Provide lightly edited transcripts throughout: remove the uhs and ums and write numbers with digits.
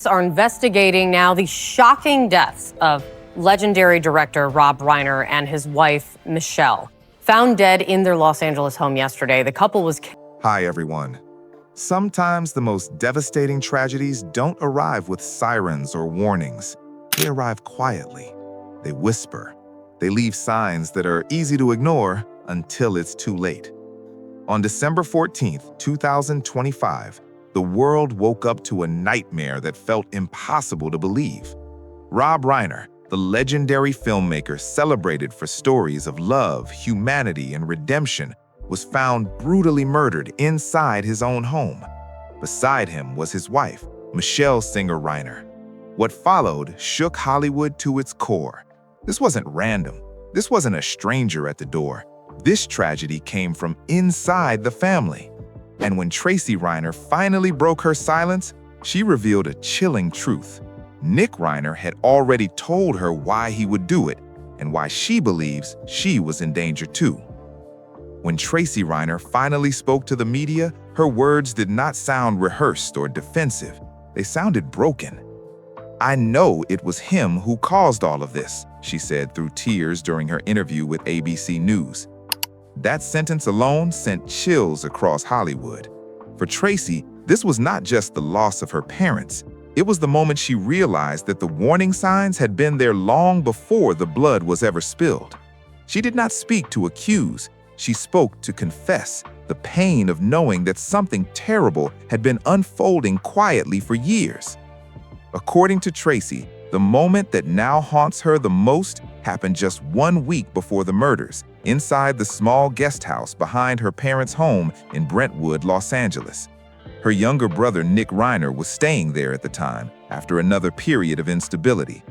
Are investigating now the shocking deaths of legendary director Rob Reiner and his wife, Michelle. Found dead in their Los Angeles home yesterday, the couple was... Hi, everyone. Sometimes the most devastating tragedies don't arrive with sirens or warnings. They arrive quietly. They whisper. They leave signs that are easy to ignore until it's too late. On December 14th, 2025, the world woke up to a nightmare that felt impossible to believe. Rob Reiner, the legendary filmmaker celebrated for stories of love, humanity, and redemption, was found brutally murdered inside his own home. Beside him was his wife, Michelle Singer Reiner. What followed shook Hollywood to its core. This wasn't random. This wasn't a stranger at the door. This tragedy came from inside the family. And when Tracy Reiner finally broke her silence, she revealed a chilling truth. Nick Reiner had already told her why he would do it and why she believes she was in danger too. When Tracy Reiner finally spoke to the media, her words did not sound rehearsed or defensive. They sounded broken. "I know it was him who caused all of this," she said through tears during her interview with ABC News. That sentence alone sent chills across Hollywood. For Tracy, this was not just the loss of her parents. It was the moment she realized that the warning signs had been there long before the blood was ever spilled. She did not speak to accuse. She spoke to confess the pain of knowing that something terrible had been unfolding quietly for years. According to Tracy, the moment that now haunts her the most happened just 1 week before the murders, inside the small guest house behind her parents' home in Brentwood, Los Angeles. Her younger brother, Nick Reiner, was staying there at the time after another period of instability.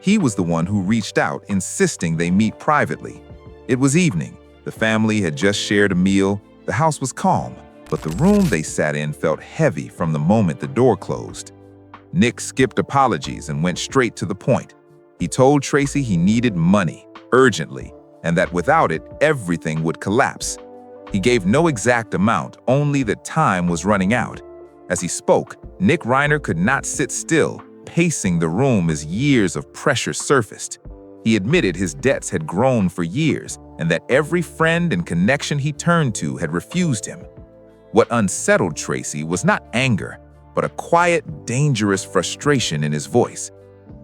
He was the one who reached out, insisting they meet privately. It was evening. The family had just shared a meal. The house was calm, but the room they sat in felt heavy from the moment the door closed. Nick skipped apologies and went straight to the point. He told Tracy he needed money, urgently, and that without it, everything would collapse. He gave no exact amount, only that time was running out. As he spoke, Nick Reiner could not sit still, pacing the room as years of pressure surfaced. He admitted his debts had grown for years, and that every friend and connection he turned to had refused him. What unsettled Tracy was not anger, but a quiet, dangerous frustration in his voice.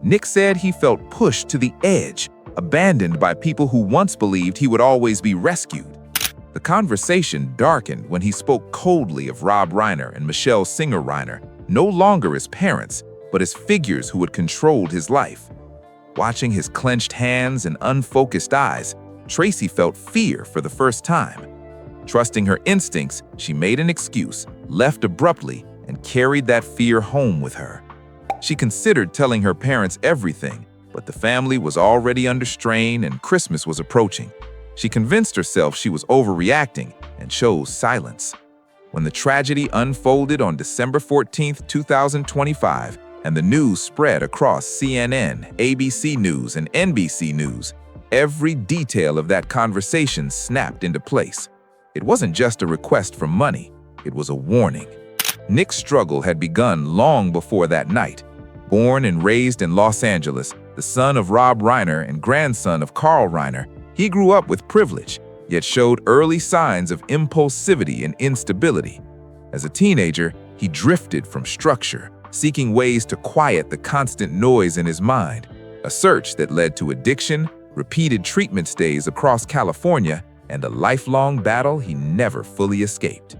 Nick said he felt pushed to the edge, abandoned by people who once believed he would always be rescued. The conversation darkened when he spoke coldly of Rob Reiner and Michelle Singer Reiner, no longer as parents, but as figures who had controlled his life. Watching his clenched hands and unfocused eyes, Tracy felt fear for the first time. Trusting her instincts, she made an excuse, left abruptly, and carried that fear home with her. She considered telling her parents everything, but the family was already under strain and Christmas was approaching. She convinced herself she was overreacting and chose silence. When the tragedy unfolded on December 14th, 2025, and the news spread across CNN, ABC News, and NBC News, every detail of that conversation snapped into place. It wasn't just a request for money, it was a warning. Nick's struggle had begun long before that night. Born and raised in Los Angeles, the son of Rob Reiner and grandson of Carl Reiner, he grew up with privilege, yet showed early signs of impulsivity and instability. As a teenager, he drifted from structure, seeking ways to quiet the constant noise in his mind, a search that led to addiction, repeated treatment stays across California, and a lifelong battle he never fully escaped.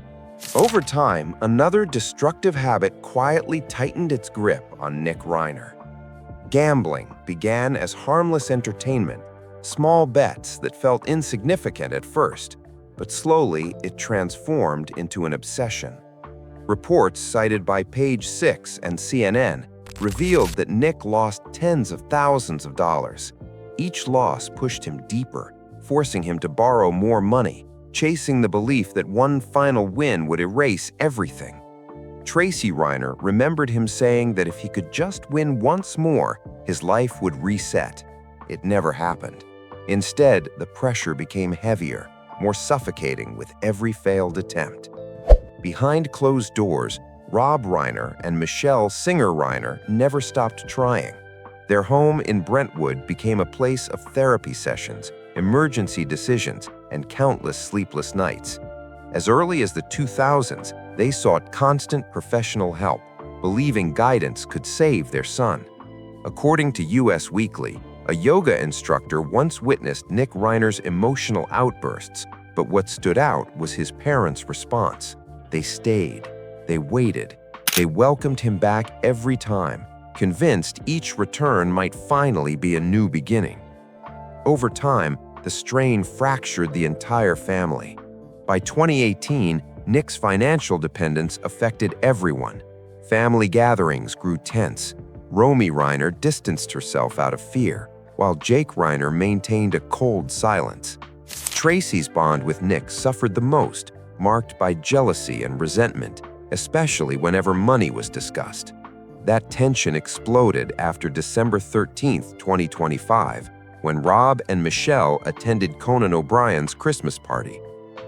Over time, another destructive habit quietly tightened its grip on Nick Reiner. Gambling began as harmless entertainment, small bets that felt insignificant at first, but slowly it transformed into an obsession. Reports cited by Page 6 and CNN revealed that Nick lost tens of thousands of dollars. Each loss pushed him deeper, forcing him to borrow more money, chasing the belief that one final win would erase everything. Tracy Reiner remembered him saying that if he could just win once more, his life would reset. It never happened. Instead, the pressure became heavier, more suffocating with every failed attempt. Behind closed doors, Rob Reiner and Michelle Singer Reiner never stopped trying. Their home in Brentwood became a place of therapy sessions, emergency decisions, and countless sleepless nights. As early as the 2000s, they sought constant professional help, believing guidance could save their son. According to US Weekly, a yoga instructor once witnessed Nick Reiner's emotional outbursts, but what stood out was his parents' response. They stayed, they waited, they welcomed him back every time, convinced each return might finally be a new beginning. Over time, the strain fractured the entire family. By 2018, Nick's financial dependence affected everyone. Family gatherings grew tense. Romy Reiner distanced herself out of fear, while Jake Reiner maintained a cold silence. Tracy's bond with Nick suffered the most, marked by jealousy and resentment, especially whenever money was discussed. That tension exploded after December 13, 2025, when Rob and Michelle attended Conan O'Brien's Christmas party.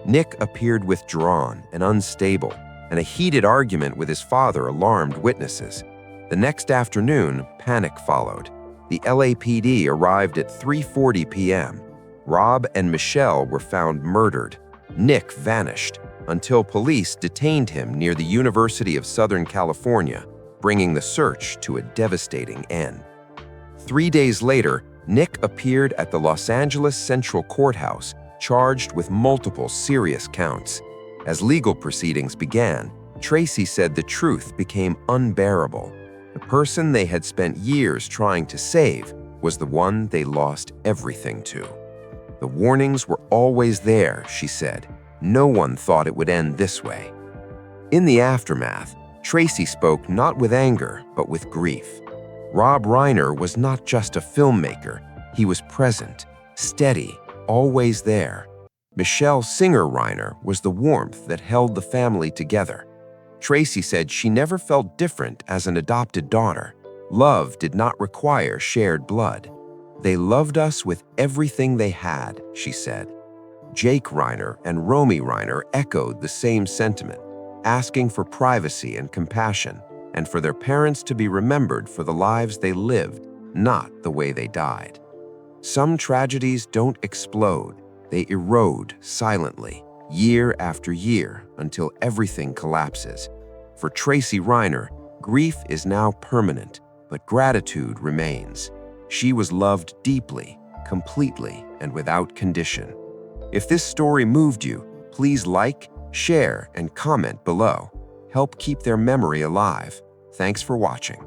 Nick appeared withdrawn and unstable, and a heated argument with his father alarmed witnesses. The next afternoon, panic followed. The LAPD arrived at 3:40 p.m. Rob and Michelle were found murdered. Nick vanished until police detained him near the University of Southern California, bringing the search to a devastating end. 3 days later, Nick appeared at the Los Angeles Central Courthouse, charged with multiple serious counts. As legal proceedings began, Tracy said the truth became unbearable. The person they had spent years trying to save was the one they lost everything to. The warnings were always there, she said. No one thought it would end this way. In the aftermath, Tracy spoke not with anger, but with grief. Rob Reiner was not just a filmmaker. He was present, steady, always there. Michelle Singer Reiner was the warmth that held the family together. Tracy said she never felt different as an adopted daughter. Love did not require shared blood. They loved us with everything they had, she said. Jake Reiner and Romy Reiner echoed the same sentiment, asking for privacy and compassion, and for their parents to be remembered for the lives they lived, not the way they died. Some tragedies don't explode, they erode silently, year after year, until everything collapses. For Tracy Reiner, grief is now permanent, but gratitude remains. She was loved deeply, completely, and without condition. If this story moved you, please like, share, and comment below. Help keep their memory alive. Thanks for watching.